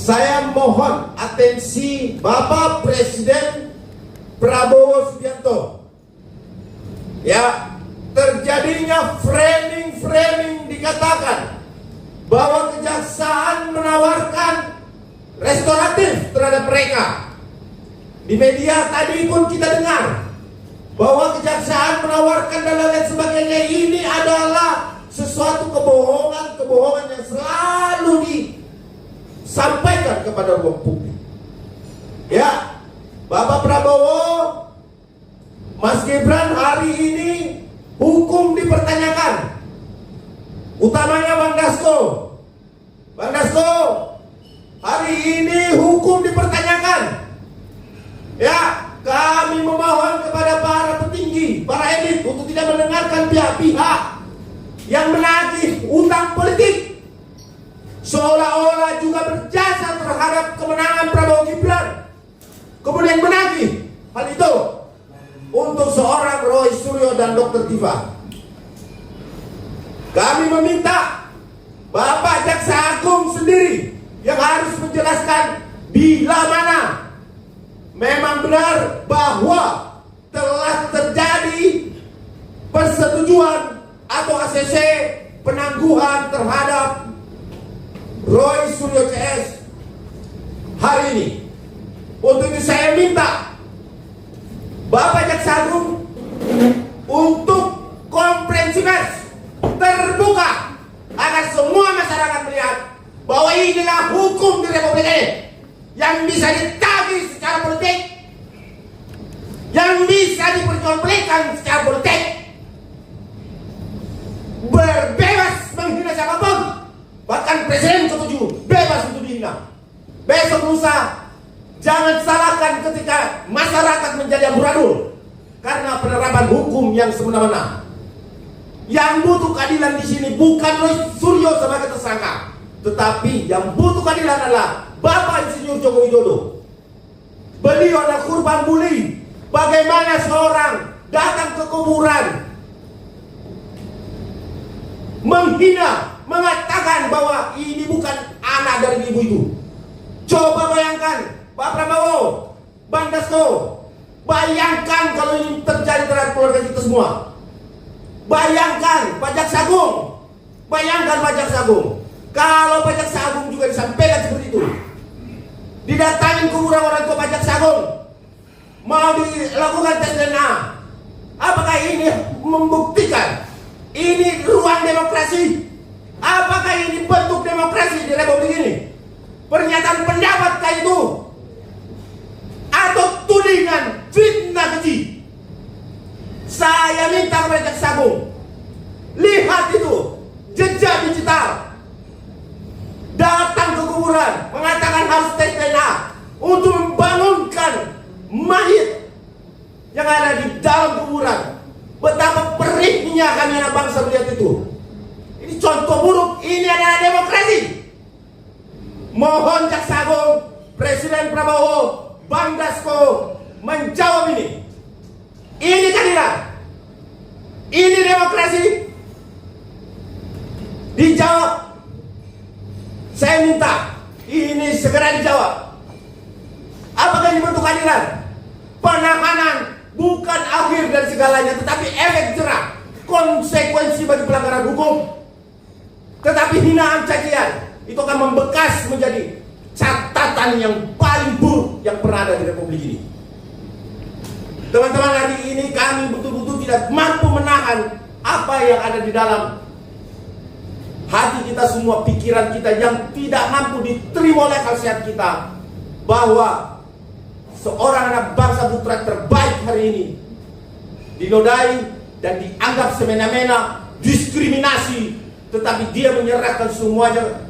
Saya mohon atensi Bapak Presiden Prabowo Subianto. Ya, terjadinya framing dikatakan bahwa kejaksaan menawarkan restoratif terhadap mereka. Di media tadi pun kita dengar bahwa kejaksaan menawarkan dan lain sebagainya. Ini adalah sesuatu kebohongan yang selalu disampaikan kepada ruang publik. Ya, Bapak Prabowo, Mas Gibran, hari ini hukum dipertanyakan. Utamanya Bang Dasko. Bang Dasko, hari ini hukum dipertanyakan. Ya, kami memohon kepada para petinggi, para elit untuk tidak mendengarkan pihak-pihak yang menagih utang politik, seolah-olah juga berjasa terhadap kemenangan Prabowo Gibran, kemudian menagih hal itu untuk seorang Roy Suryo dan Dr. Diva. Kami meminta Bapak Jaksa Agung sendiri yang harus menjelaskan bila mana memang benar bahwa telah terjadi persetujuan atau ACC penangguhan terhadap Roy Suryo CS hari ini. Untuk itu saya minta Bapak Jaksa Agung untuk konferensi pers terbuka agar semua masyarakat melihat bahwa inilah hukum di Republik ini yang bisa ditagih secara politik, yang bisa diperjualbelikan secara politik, berbebas menghina siapapun, bahkan Presiden ke-7 bebas untuk dihina. Besok lusa jangan salahkan ketika masyarakat menjadi amburadul karena penerapan hukum yang semena-mena. Yang butuh keadilan di sini bukan Roy Suryo sebagai tersangka, tetapi yang butuh keadilan adalah Bapak Insinyur Joko Widodo. Beliau adalah korban bully. Bagaimana seorang datang ke kuburan menghina, mengatakan bahwa ini bukan anak dari ibu itu. Coba bayangkan Pak Prabowo, Bang Dasko, bayangkan kalau ini terjadi terhadap keluarga kita semua. Bayangkan Pak Jaksa Agung, bayangkan Pak Jaksa Agung, kalau Pak Jaksa Agung juga disampaikan seperti itu, didatangin kuburan orang tua Pak Jaksa Agung, mau dilakukan tes DNA, apakah ini membuktikan ini ruang demokrasi? Apakah ini bentuk demokrasi di Republik ini? Pernyataan pendapatkah itu? Atau tudingan fitnah keji? Saya minta kepada Jaksa Agung, lihat itu jejak digital, datang ke kuburan mengatakan harus tes DNA untuk membangunkan mayit yang ada di dalam kuburan. Betapa perihnya kami anak bangsa melihat itu. Ini contoh buruk. Ini adalah demokrasi. Mohon Jaksa Agung, Presiden Prabowo, Bang Dasko menjawab ini. Ini keadilan, ini demokrasi. Dijawab. Saya minta ini segera dijawab. Apakah ini bentuk keadilan? Penahanan bukan akhir dari segalanya, tetapi efek jerah, konsekuensi bagi pelanggaran hukum. Tetapi hinaan cacian itu akan membekas menjadi catatan yang paling buruk yang pernah ada di Republik ini. Teman-teman, hari ini kami betul-betul tidak mampu menahan apa yang ada di dalam hati kita semua, pikiran kita yang tidak mampu diterima oleh akal sehat kita, bahwa seorang anak bangsa putra terbaik hari ini dinodai dan dianggap semena-mena, diskriminasi, tetapi dia menyerahkan semuanya